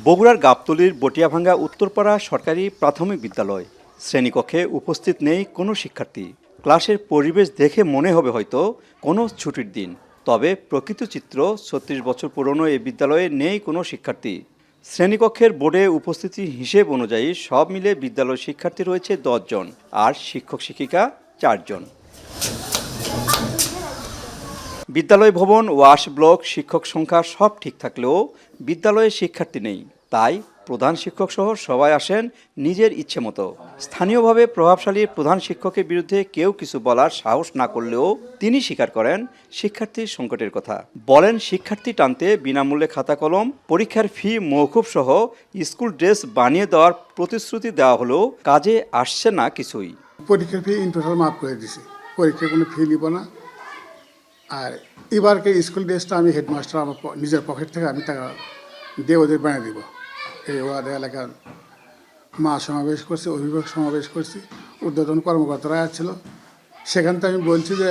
বগুড়ার গাবতলীর বটিয়াভাঙ্গা উত্তরপাড়া সরকারি প্রাথমিক বিদ্যালয়। শ্রেণীকক্ষে উপস্থিত নেই কোনো শিক্ষার্থী। ক্লাসের পরিবেশ দেখে মনে হবে হয়তো কোনো ছুটির দিন। তবে প্রকৃত চিত্র ৩৬ বছর পুরনো এই বিদ্যালয়ে নেই কোনো শিক্ষার্থী। শ্রেণীকক্ষের বোর্ডে উপস্থিতি হিসেব অনুযায়ী সব মিলে বিদ্যালয় শিক্ষার্থী রয়েছে ১০ জন আর শিক্ষক শিক্ষিকা ৪ জন। বিদ্যালয় ভবন, ওয়াশ ব্লক, শিক্ষক সংখ্যা সব ঠিক থাকলেও বিদ্যালয়ে শিক্ষার্থী নেই। তাই প্রধান শিক্ষক সহ সবাই আসেন নিজের ইচ্ছে মতো। স্থানীয়ভাবে প্রভাবশালী প্রধান শিক্ষকের বিরুদ্ধে কেউ কিছু বলার সাহস না করলেও তিনি স্বীকার করেন শিক্ষার্থী সংকটের কথা। বলেন শিক্ষার্থী টানতে বিনামূল্যে খাতা কলম, পরীক্ষার ফি মওকুফ সহ স্কুল ড্রেস বানিয়ে দেওয়ার প্রতিশ্রুতি দেওয়া হলেও কাজে আসছে না কিছুই। পরীক্ষার ফি ইন টোটাল মাফ করে দিছি, পরীক্ষার কোনো ফি নিব না। আর এবারকে স্কুল ড্রেসটা আমি হেডমাস্টার আমার নিজের পকেট থেকে আমি টাকা দিয়ে ওদের বানিয়ে দিব। এই ওয়ার্ড এলাকার মা সমাবেশ করছি, অভিভাবক সমাবেশ করছি, ঊর্ধ্বতন কর্মকর্তারা ছিল। সেখান থেকে আমি বলছি যে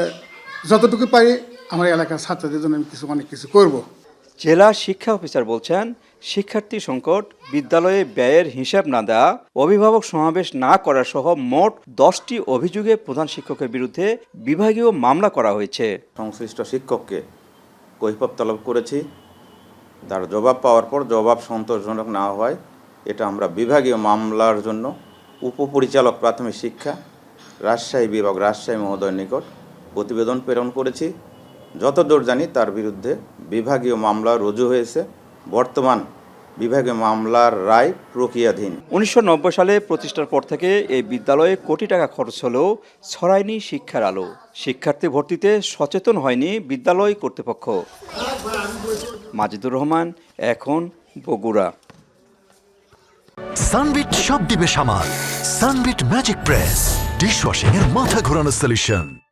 যতটুকু পারি আমার এলাকার ছাত্রদের জন্য আমি অনেক কিছু করব। জেলা শিক্ষা অফিসার বলছেন শিক্ষার্থী সংকট, বিদ্যালয়ে ব্যয়ের হিসাব না দেওয়া, অভিভাবক সমাবেশ না করা সহ মোট 10টি অভিযোগে প্রধান শিক্ষকের বিরুদ্ধে বিভাগীয় মামলা করা হয়েছে। সংশ্লিষ্ট শিক্ষককে কৈফিয়ত তলব করেছি। তার জবাব পাওয়ার পর জবাব সন্তোষজনক না হয় এটা আমরা বিভাগীয় মামলার জন্য উপপরিচালক প্রাথমিক শিক্ষা রাজশাহী বিভাগ রাজশাহী মহোদয়ের নিকট প্রতিবেদন প্রেরণ করেছি। যতদূর জানি তার বিরুদ্ধে বিভাগীয় মামলা রুজু হয়েছে। বর্তমান বিভাগীয় মামলার রায় প্রক্রিয়াধীন। 1990 সালে প্রতিষ্ঠার পর থেকে এই বিদ্যালয়ে কোটি টাকা খরচ হলেও ছড়ায়নি শিক্ষার আলো। শিক্ষার্থী ভর্তিতে সচেতন হয়নি বিদ্যালয় কর্তৃপক্ষ। মাজিদুর রহমান, এখন, বগুড়া। সানবিট সব দিবে সামাল। সানবিট ম্যাজিক প্রেস ডিশওয়াশিং এর মাথা ঘোরানো সলিউশন।